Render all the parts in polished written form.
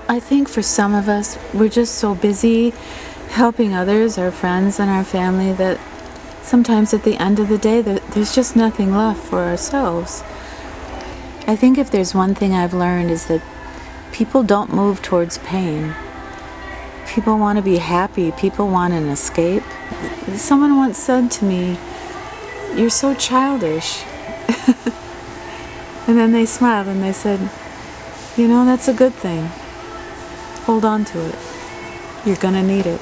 I think for some of us, we're just so busy helping others, our friends and our family, that sometimes at the end of the day, there's just nothing left for ourselves. I think if there's one thing I've learned is that people don't move towards pain. People want to be happy. People want an escape. Someone once said to me, "You're so childish." And then they smiled and they said, "You know, that's a good thing. Hold on to it. You're gonna need it."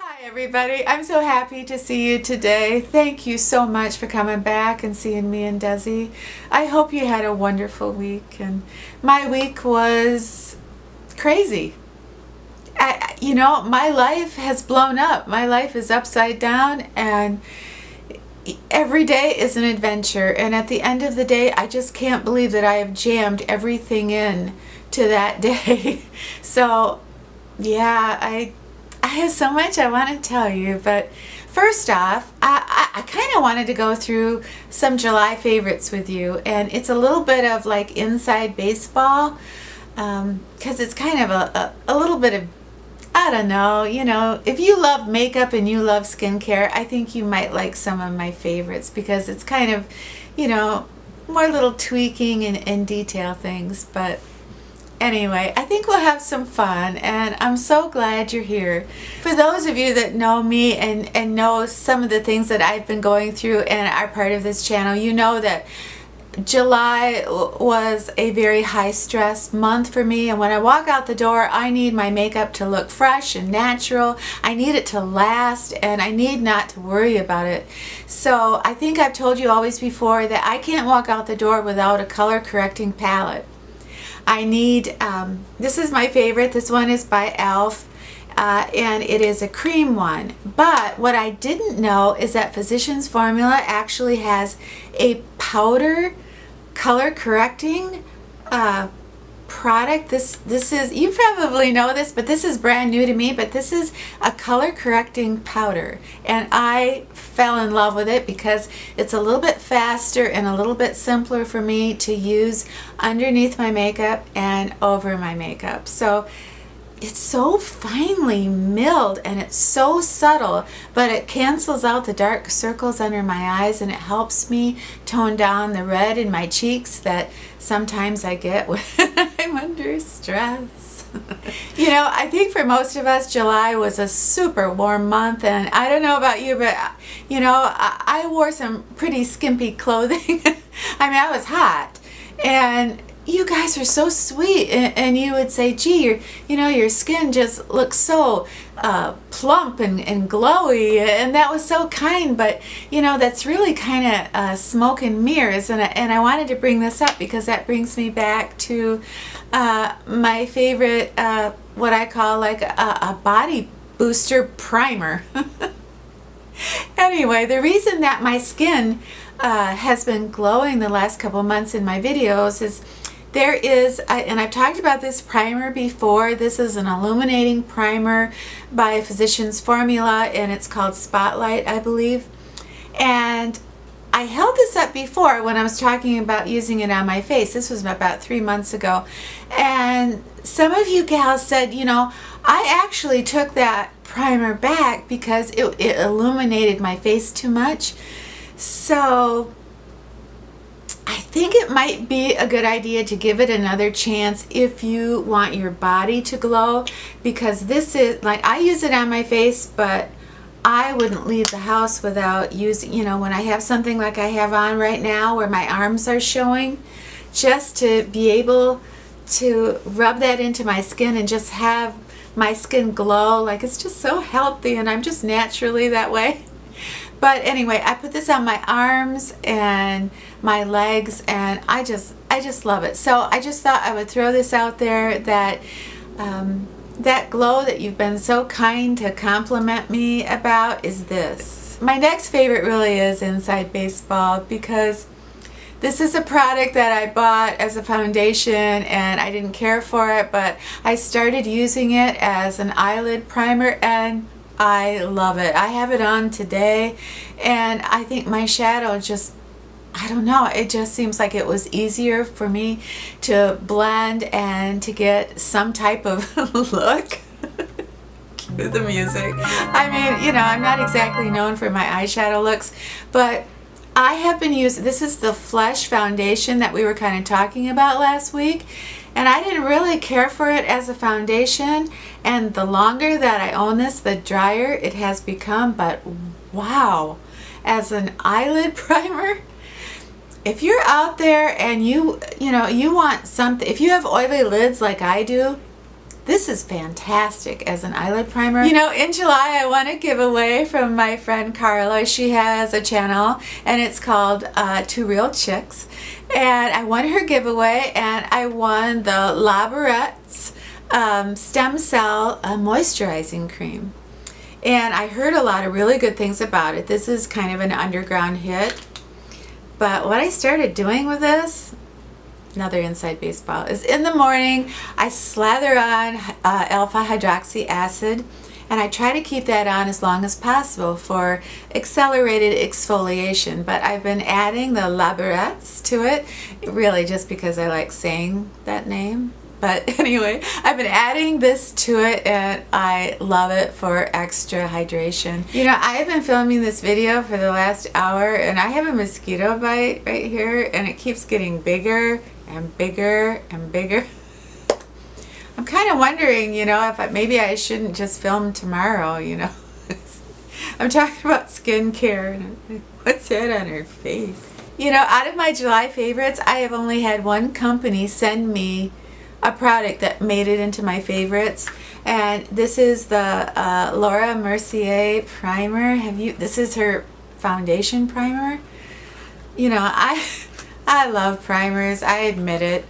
Hi everybody, I'm so happy to see you today. Thank you so much for coming back and seeing me and Desi. I hope you had a wonderful week, and my week was crazy. You know, my life has blown up. My life is upside down, and every day is an adventure, and at the end of the day I just can't believe that I have jammed everything in to that day. So yeah, I have so much I want to tell you, but first off, I kind of wanted to go through some July favorites with you, and it's a little bit of like inside baseball, because it's kind of a little bit of, I don't know, you know, if you love makeup and you love skincare, I think you might like some of my favorites, because it's kind of, you know, more little tweaking and detail things. But anyway, I think we'll have some fun, and I'm so glad you're here. For those of you that know me and know some of the things that I've been going through and are part of this channel, you know that July was a very high stress month for me, and when I walk out the door, I need my makeup to look fresh and natural. I need it to last, and I need not to worry about it. So I think I've told you always before that I can't walk out the door without a color correcting palette. I need, this is my favorite. This one is by e.l.f. And it is a cream one. But what I didn't know is that Physicians Formula actually has a powder color correcting product. This is, you probably know this, but this is brand new to me, but this is a color correcting powder, and I fell in love with it because it's a little bit faster and a little bit simpler for me to use underneath my makeup and over my makeup. So it's so finely milled and it's so subtle, but it cancels out the dark circles under my eyes, and it helps me tone down the red in my cheeks that sometimes I get when I'm under stress. You know, I think for most of us, July was a super warm month, and I don't know about you, but you know, I wore some pretty skimpy clothing. I mean, I was hot, and you guys are so sweet, and you would say, gee, your skin just looks so plump and glowy, and that was so kind. But you know, that's really kind of smoke and mirrors, and I wanted to bring this up because that brings me back to my favorite, what I call like a body booster primer. Anyway, the reason that my skin has been glowing the last couple months in my videos is there is, and I've talked about this primer before. This is an illuminating primer by Physicians Formula, and it's called Spotlight, I believe. And I held this up before when I was talking about using it on my face. This was about 3 months ago. And some of you gals said, you know, I actually took that primer back because it illuminated my face too much. So I think it might be a good idea to give it another chance if you want your body to glow, because this is, like, I use it on my face, but I wouldn't leave the house without using, you know, when I have something like I have on right now where my arms are showing, just to be able to rub that into my skin and just have my skin glow. Like, it's just so healthy, and I'm just naturally that way. But anyway, I put this on my arms and my legs, and I just love it. So I just thought I would throw this out there, that that glow that you've been so kind to compliment me about is this. My next favorite really is Inside Baseball, because this is a product that I bought as a foundation and I didn't care for it, but I started using it as an eyelid primer and I love it. I have it on today, and I think my shadow just, I don't know, it just seems like it was easier for me to blend and to get some type of look. Cue the music. I mean, you know, I'm not exactly known for my eyeshadow looks, but I have been using, this is the Flesh foundation that we were kind of talking about last week, and I didn't really care for it as a foundation, and the longer that I own this, the drier it has become. But wow, as an eyelid primer, if you're out there and you know, you want something, if you have oily lids like I do, this is fantastic as an eyelid primer. You know, in July I won a giveaway from my friend Carla. She has a channel and it's called Two Real Chicks. And I won her giveaway, and I won the Labrats Stem Cell Moisturizing Cream. And I heard a lot of really good things about it. This is kind of an underground hit. But what I started doing with this, another Inside Baseball, is in the morning I slather on alpha hydroxy acid, and I try to keep that on as long as possible for accelerated exfoliation. But I've been adding the Labrats to it, really just because I like saying that name. But anyway, I've been adding this to it, and I love it for extra hydration. You know, I have been filming this video for the last hour, and I have a mosquito bite right here, and it keeps getting bigger and bigger and bigger. I'm kind of wondering, you know, if maybe I shouldn't just film tomorrow, you know. I'm talking about skincare, and what's that on her face? You know, out of my July favorites, I have only had one company send me a product that made it into my favorites, and this is the Laura Mercier primer. This is her foundation primer. You know, I love primers, I admit it.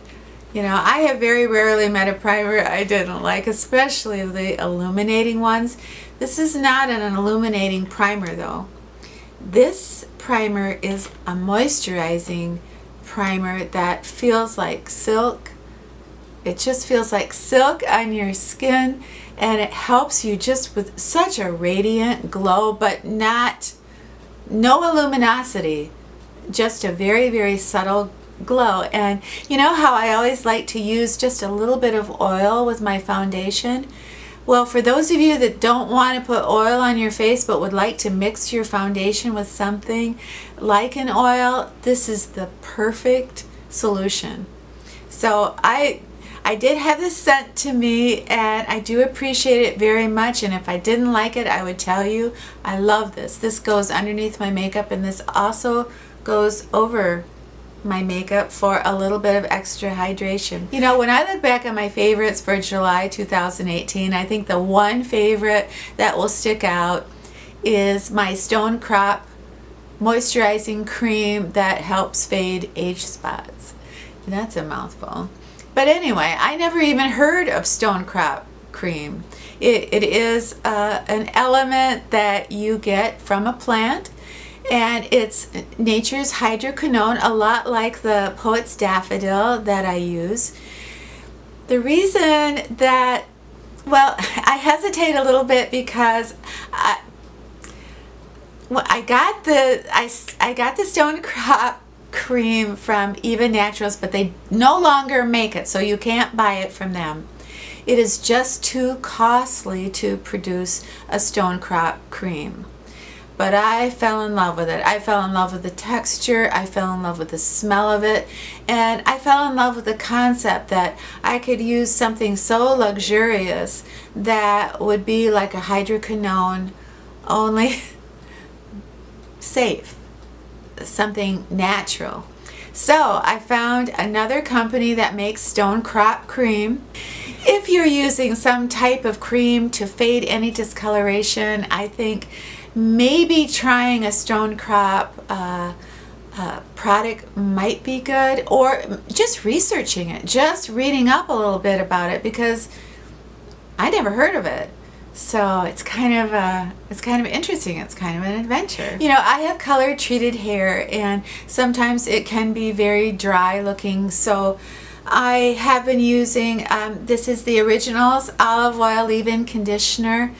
You know, I have very rarely met a primer I didn't like, especially the illuminating ones. This is not an illuminating primer though. This primer is a moisturizing primer that feels like silk. It just feels like silk on your skin, and it helps you just with such a radiant glow, but no luminosity, just a very, very subtle glow. And you know how I always like to use just a little bit of oil with my foundation? Well, for those of you that don't want to put oil on your face but would like to mix your foundation with something like an oil, this is the perfect solution. So I did have this sent to me, and I do appreciate it very much, and if I didn't like it, I would tell you. I love this. This goes underneath my makeup, and this also goes over my makeup for a little bit of extra hydration. You know, when I look back on my favorites for July 2018, I think the one favorite that will stick out is my Stonecrop moisturizing cream that helps fade age spots. And that's a mouthful. But anyway, I never even heard of Stonecrop cream. It is an element that you get from a plant, and it's Nature's Hydroquinone, a lot like the Poet's Daffodil that I use. The reason that, well, I hesitate a little bit because I got the Stonecrop Cream from Even Naturals, but they no longer make it, so you can't buy it from them. It is just too costly to produce a Stonecrop Cream. But I fell in love with it. I fell in love with the texture, I fell in love with the smell of it, and I fell in love with the concept that I could use something so luxurious that would be like a hydroquinone, only safe, something natural. So I found another company that makes Stonecrop Cream. If you're using some type of cream to fade any discoloration, I think maybe trying a Stonecrop product might be good, or just researching it, just reading up a little bit about it, because I never heard of it. So it's kind of interesting. It's kind of an adventure. You know, I have color treated hair, and sometimes it can be very dry looking. So I have been using this is the Originals Olive Oil Leave-In Conditioner,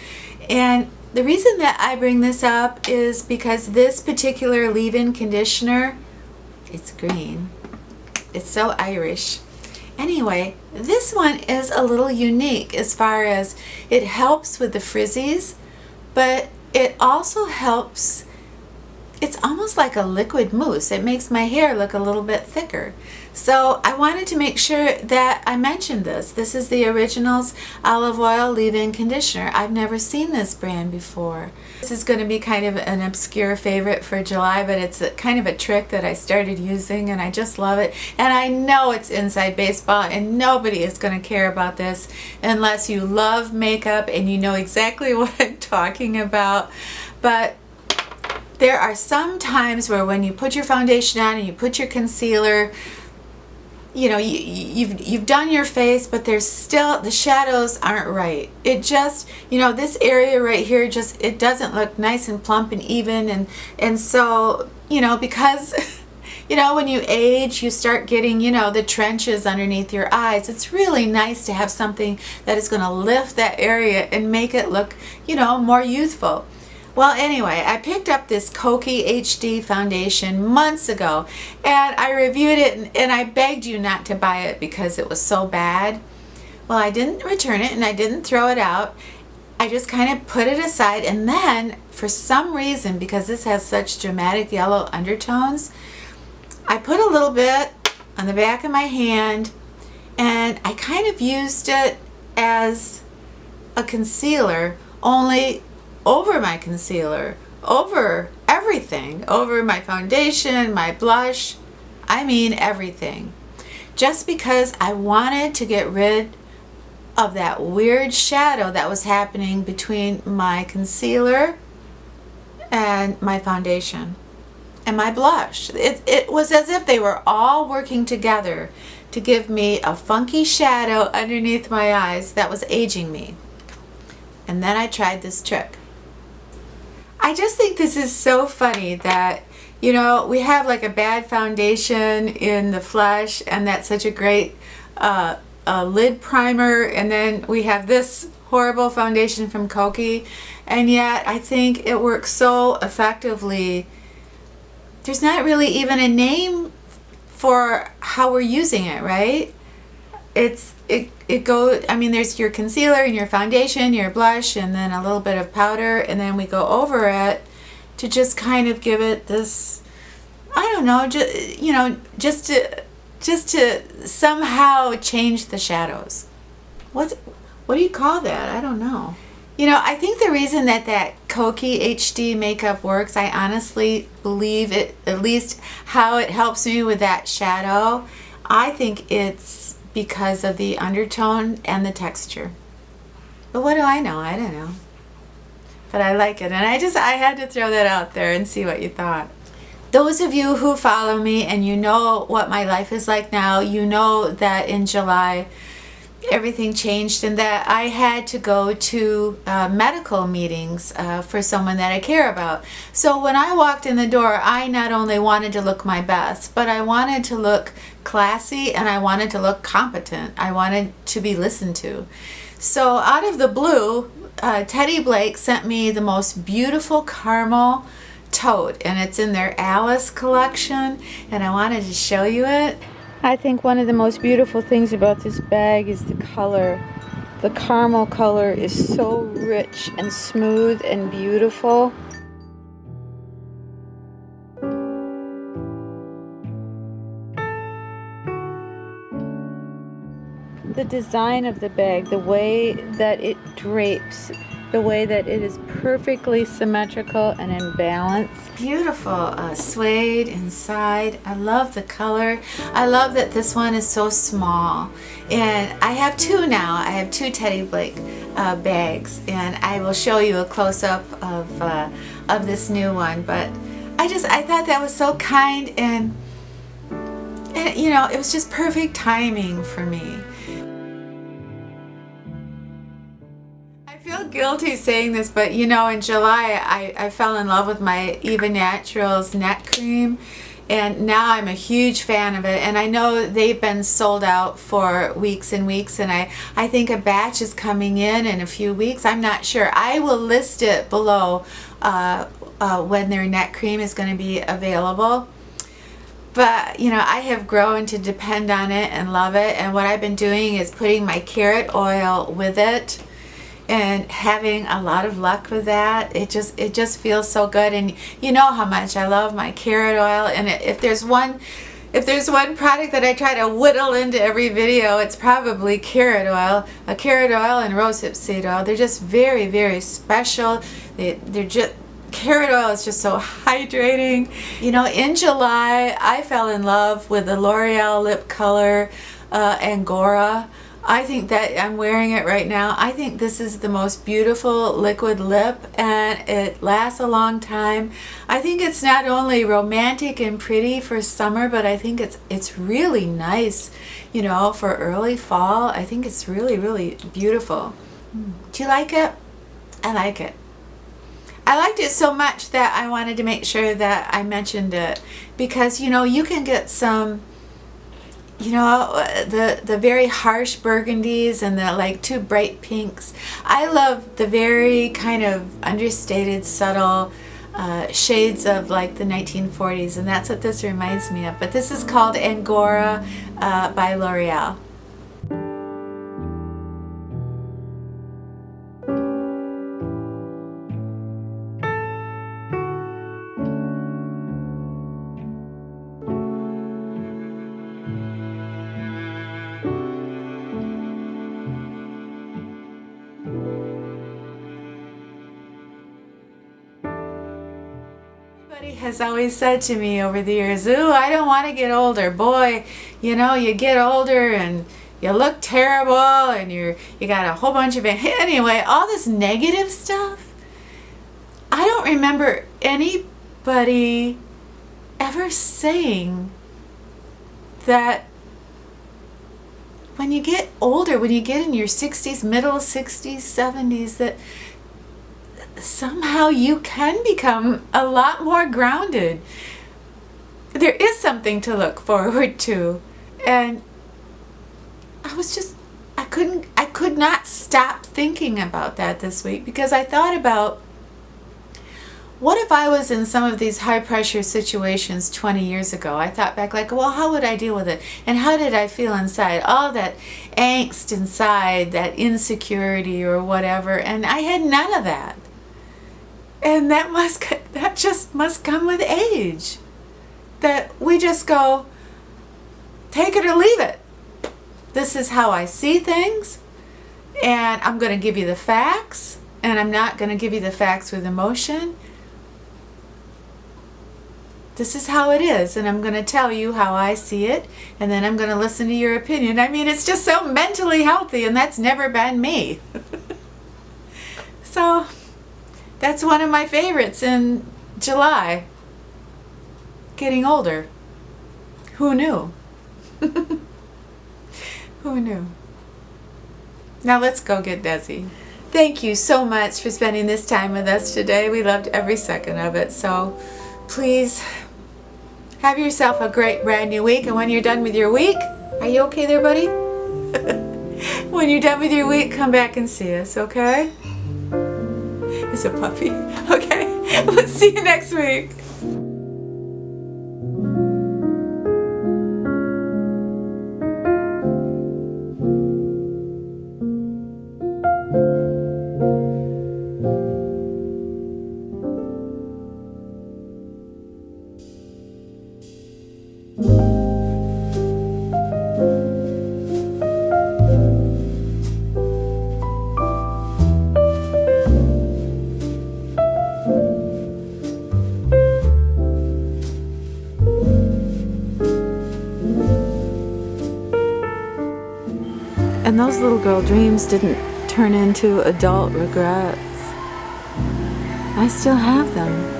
and the reason that I bring this up is because this particular leave-in conditioner, it's green. It's so Irish. Anyway, this one is a little unique as far as it helps with the frizzies, but it also helps, it's almost like a liquid mousse. It makes my hair look a little bit thicker. So I wanted to make sure that I mentioned this. This is the Originals Olive Oil Leave-In Conditioner. I've never seen this brand before. This is going to be kind of an obscure favorite for July, but it's kind of a trick that I started using, and I just love it. And I know it's inside baseball, and nobody is going to care about this unless you love makeup and you know exactly what I'm talking about. But there are some times where when you put your foundation on and you put your concealer, you know, you've done your face, but there's still, the shadows aren't right. It just, you know, this area right here, just, it doesn't look nice and plump and even, and so, you know, because you know, when you age, you start getting, you know, the trenches underneath your eyes. It's really nice to have something that is going to lift that area and make it look, you know, more youthful. Well, anyway, I picked up this Cokie HD foundation months ago, and I reviewed it, and I begged you not to buy it because it was so bad. Well, I didn't return it, and I didn't throw it out. I just kind of put it aside, and then, for some reason, because this has such dramatic yellow undertones, I put a little bit on the back of my hand, and I kind of used it as a concealer, only over my concealer, over everything, over my foundation, my blush, I mean everything. Just because I wanted to get rid of that weird shadow that was happening between my concealer and my foundation and my blush. It was as if they were all working together to give me a funky shadow underneath my eyes that was aging me. And then I tried this trick. I just think this is so funny that, you know, we have like a bad foundation in the flesh, and that's such a great lid primer, and then we have this horrible foundation from Cokie, and yet I think it works so effectively. There's not really even a name for how we're using it, right? It goes, I mean, there's your concealer and your foundation, your blush, and then a little bit of powder, and then we go over it to just kind of give it this, I don't know, just, you know, just to somehow change the shadows. What do you call that? I don't know. You know, I think the reason that Cokie HD makeup works, I honestly believe it, at least how it helps me with that shadow, I think it's because of the undertone and the texture. But what do I know? I don't know. But I like it, and I had to throw that out there and see what you thought. Those of you who follow me and you know what my life is like now, you know that in July everything changed in that I had to go to medical meetings for someone that I care about. So when I walked in the door, I not only wanted to look my best, but I wanted to look classy and I wanted to look competent. I wanted to be listened to. So out of the blue, Teddy Blake sent me the most beautiful Carmel tote, and it's in their Alice collection, and I wanted to show you it. I think one of the most beautiful things about this bag is the color. The caramel color is so rich and smooth and beautiful. The design of the bag, the way that it drapes, the way that it is perfectly symmetrical and in balance. Beautiful suede inside. I love the color. I love that this one is so small. And I have two now. I have two Teddy Blake bags, and I will show you a close-up of this new one. But I thought that was so kind, and you know, it was just perfect timing for me. I feel guilty saying this, but you know, in July I fell in love with my Eva Naturals neck cream, and now I'm a huge fan of it, and I know they've been sold out for weeks and weeks, and I think a batch is coming in a few weeks. I'm not sure. I will list it below when their neck cream is going to be available. But you know, I have grown to depend on it and love it, and what I've been doing is putting my carrot oil with it and having a lot of luck with that. It just feels so good, and you know how much I love my carrot oil. And if there's one product that I try to whittle into every video, it's probably carrot oil. Carrot oil and rosehip seed oil. They're just very, very special. They're just, carrot oil is just so hydrating. You know, in July I fell in love with the L'Oreal lip color Angora. I think that I'm wearing it right now. I think this is the most beautiful liquid lip, and it lasts a long time. I think it's not only romantic and pretty for summer, but I think it's really nice, you know, for early fall. I think it's really, really beautiful. Do you like it? I like it. I liked it so much that I wanted to make sure that I mentioned it, because you know, you can get some, you know, the very harsh burgundies and the like too bright pinks. I love the very kind of understated, subtle shades of like the 1940s, and that's what this reminds me of. But this is called Angora by L'Oreal. Has always said to me over the years, ooh, I don't want to get older. Boy, you know, you get older and you look terrible, and you got a whole bunch of it. Anyway, all this negative stuff. I don't remember anybody ever saying that when you get older, when you get in your 60s, middle 60s, 70s, that somehow you can become a lot more grounded. There is something to look forward to. And I could not stop thinking about that this week, because I thought about, what if I was in some of these high pressure situations 20 years ago? I thought back like, well, how would I deal with it? And how did I feel inside? All that angst inside, that insecurity or whatever. And I had none of that. And that just must come with age. That we just go, take it or leave it. This is how I see things, and I'm going to give you the facts, and I'm not going to give you the facts with emotion. This is how it is, and I'm going to tell you how I see it, and then I'm going to listen to your opinion. I mean, it's just so mentally healthy, and that's never been me. So that's one of my favorites in July. Getting older. Who knew? Who knew? Now let's go get Desi. Thank you so much for spending this time with us today. We loved every second of it. So please have yourself a great brand new week. And when you're done with your week, are you okay there, buddy? When you're done with your week, come back and see us, okay? It's a puppy. Okay, we'll see you next week. And those little girl dreams didn't turn into adult regrets. I still have them.